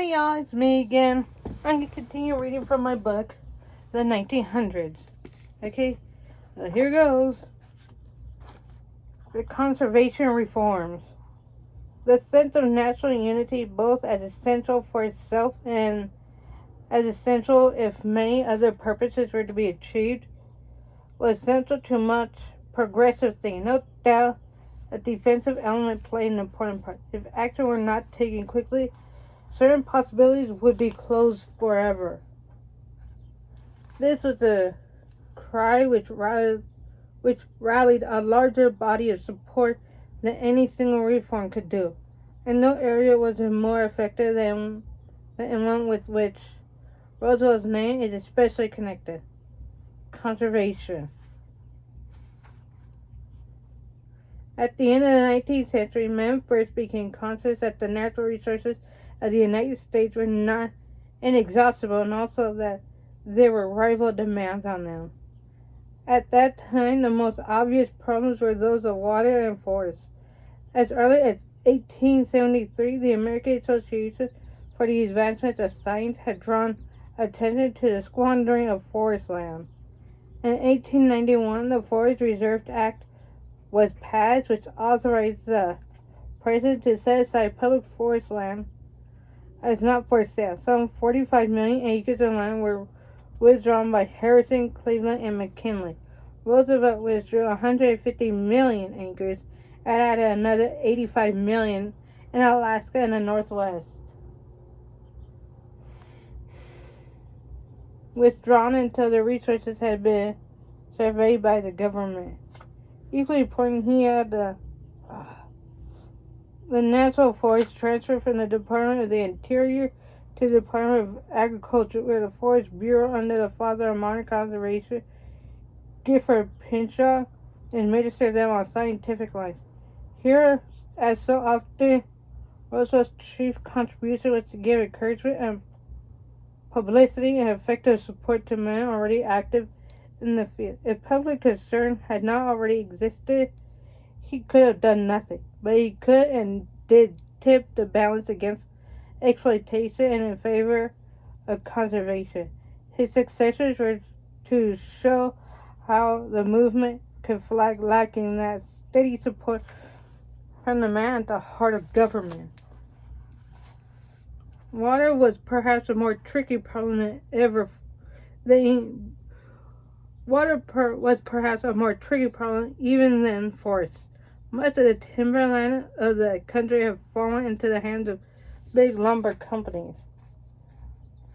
Hey y'all, it's me again. I'm going to continue reading from my book, The 1900s. Okay, here goes. The conservation reforms. The sense of natural unity, both as essential for itself and as essential if many other purposes were to be achieved, was central to much progressive thinking. No doubt a defensive element played an important part. If action were not taken quickly, certain possibilities would be closed forever. This was a cry which rallied a larger body of support than any single reform could do, and no area was more effective than one with which Roosevelt's name is especially connected: conservation. At the end of the 19th century, men first became conscious that the natural resources of the United States were not inexhaustible, and also that there were rival demands on them. At that time, the most obvious problems were those of water and forests. As early as 1873, the American Association for the Advancement of Science had drawn attention to the squandering of forest land. In 1891, the Forest Reserve Act was passed, which authorized the president to set aside public forest land as not for sale. Some 45 million acres of land were withdrawn by Harrison, Cleveland, and McKinley. Roosevelt withdrew 150 million acres and added another 85 million in Alaska and the Northwest. Withdrawn until the resources had been surveyed by the government. Equally important, he had the National Forest transferred from the Department of the Interior to the Department of Agriculture, where the Forest Bureau, under the father of modern conservation, Gifford Pinchot, administered them on scientific lines. Here, as so often, Roosevelt's chief contribution was to give encouragement and publicity and effective support to men already active in the field. If public concern had not already existed, he could have done nothing, but he could and did tip the balance against exploitation and in favor of conservation. His successors were to show how the movement could flag lacking that steady support from the man at the heart of government. Water was perhaps a more tricky problem than ever. Was perhaps a more tricky problem even than forests. Much of the timberland of the country have fallen into the hands of big lumber companies.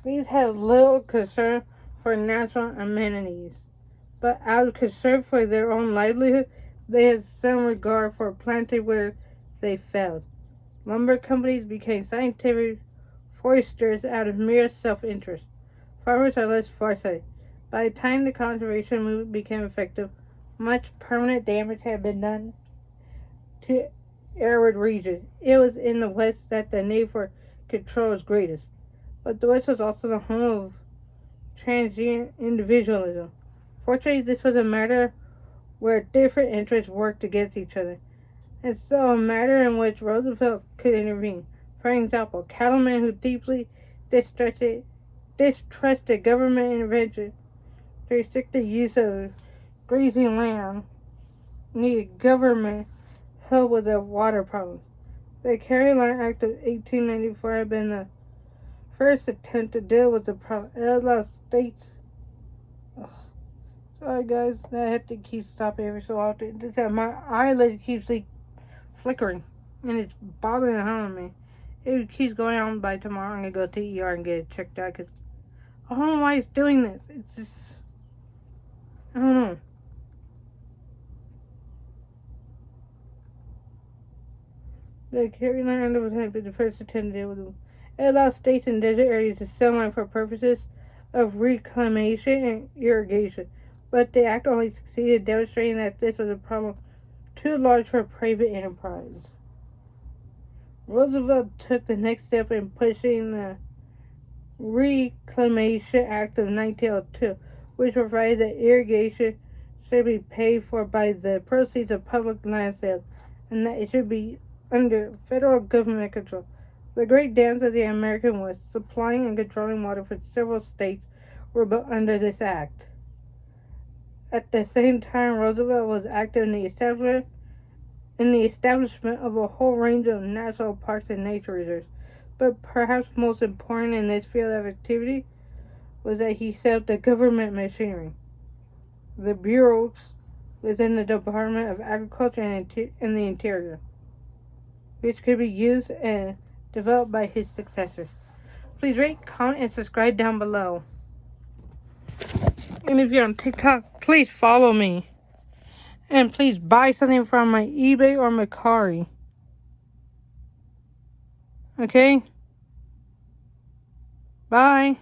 These had little concern for natural amenities, but out of concern for their own livelihood, they had some regard for planting where they failed. Lumber companies became scientific foresters out of mere self-interest. Farmers are less farsighted. By the time the conservation movement became effective, much permanent damage had been done to arid regions. It was in the West that the need for control was greatest, but the West was also the home of transient individualism. Fortunately, this was a matter where different interests worked against each other, and so a matter in which Roosevelt could intervene. For example, cattlemen who deeply distrusted government intervention to restrict the use of grazing land needed government help with their water problems. The Caroline Act of 1894 had been the first attempt to deal with the problem. It allowed states. Sorry guys, I have to keep stopping every so often. Just that my eyelid keeps flickering, and it's bothering the hell out of me. If it keeps going on by tomorrow, I'm gonna go to the ER and get it checked out, because I don't know why it's doing this. It's just, I don't know. The Caroline Act was the first attempt to deal with them. It allowed states in desert areas to sell land for purposes of reclamation and irrigation, but the act only succeeded demonstrating that this was a problem too large for private enterprise. Roosevelt took the next step in pushing the Reclamation Act of 1902, which provided that irrigation should be paid for by the proceeds of public land sales, and that it should be under federal government control. The great dams of the American West, supplying and controlling water for several states, were built under this act. At the same time, Roosevelt was active in the establishment of a whole range of national parks and nature reserves. But perhaps most important in this field of activity was that he set up the government machinery, the bureaus within the Department of Agriculture and the Interior, which could be used and developed by his successors. Please rate, comment, and subscribe down below. And if you're on TikTok, please follow me. And please buy something from my eBay or Mercari. Okay? Bye.